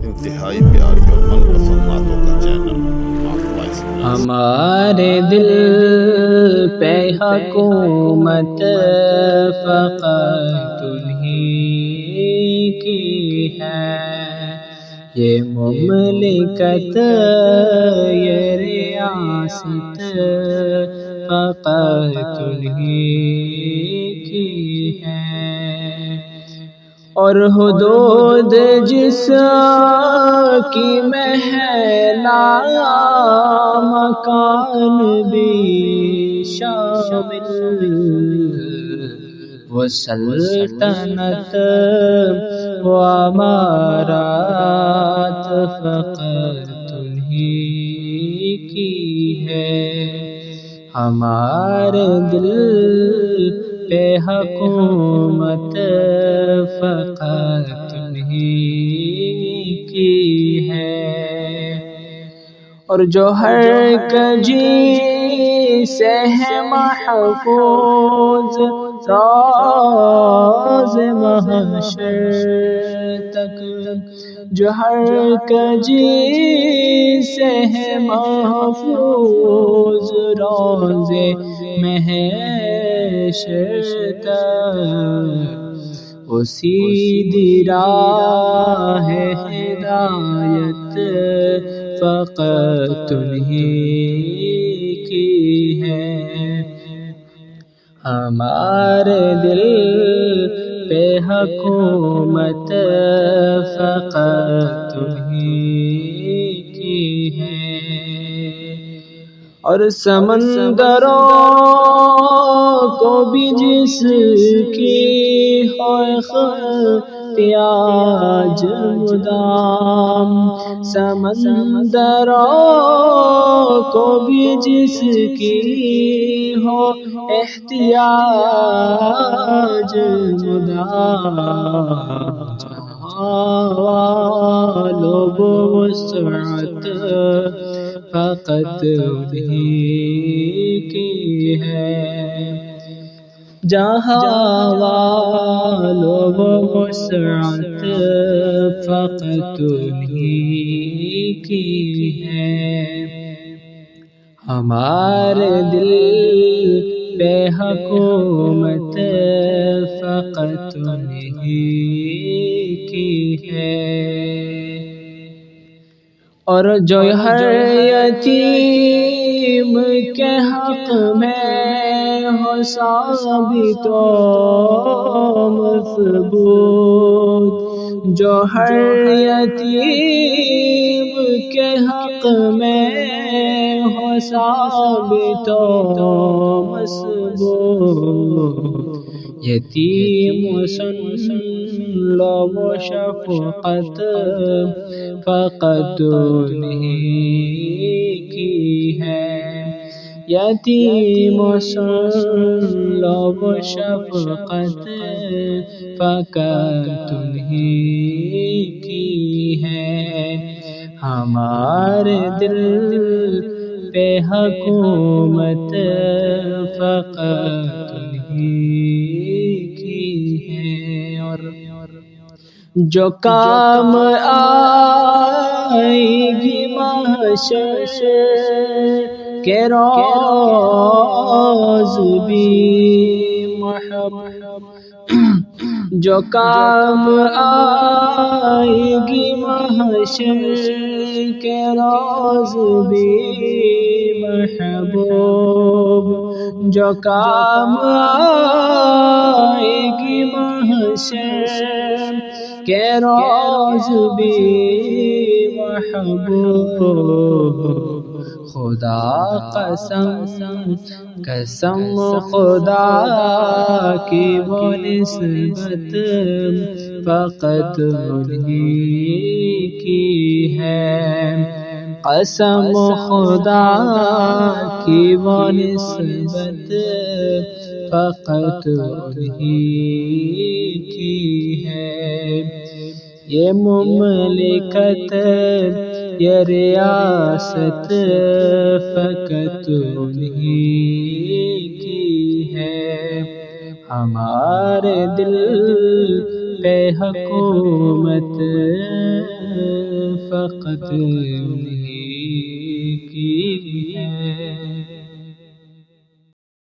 انتہائی پیاری اور من پسند باتوں کا چینل ہمارے دل پہ حکومت فقط انہی کی ہے، یہ مملکت یہ ریاست فقط انہی کی ہے، اور حدود جس کی محلہ مکان بھی شامل، وہ سلطنت و امارات فقط انہی کی ہے، ہمارے دل پہ حکومت فقط انہی کی ہے، اور جو ہر کجی سے ہے محفوظ راز محشر تک، جو ہر کجی سے ہے محفوظ راز محشر تک، وہ سیدھی راہ ہدایت فقط انہی کی ہے، ہمارے دل پہ حکومت فقط انہی کی ہے، اور سمندروں کو بھی جس کی ہو احتیاج مدام، سمندروں کو بھی جس کی ہو احتیاج مدام، والو وسعت فقط انہی کی ہے، جہاں والو وسعت فقط انہی کی ہے، ہمارے دل پہ حکومت فقط انہی کی ہے، اور جو ہر یتیم کے حق میں ہو ثابت و مثبوت، جو ہر یتیم کے حق میں ہو ثابت و مثبوت، یتیم سن لو وہ شفقت فقط انہی کی ہے، یتیم سن لو وہ شفقت فقط انہی کی ہے، ہمارے دل پہ حکومت فقط انہی کی ہے، اور جو کام آئے گی محشر کے روز بھی محب، جو کام آئے گی محشر کے روز بھی محبوب، جو کام آئے گی محشر کے روز بھی محبوب، خدا قسم خدا کی وہ نسبت فقط انہی کی ہے، قسم خدا کی وہ نسبت فقط انہی کی ہے، یہ مملکت یہ ریاست فقط انہی کی ہے، ہمارے دل پہ حکومت فقط انہیں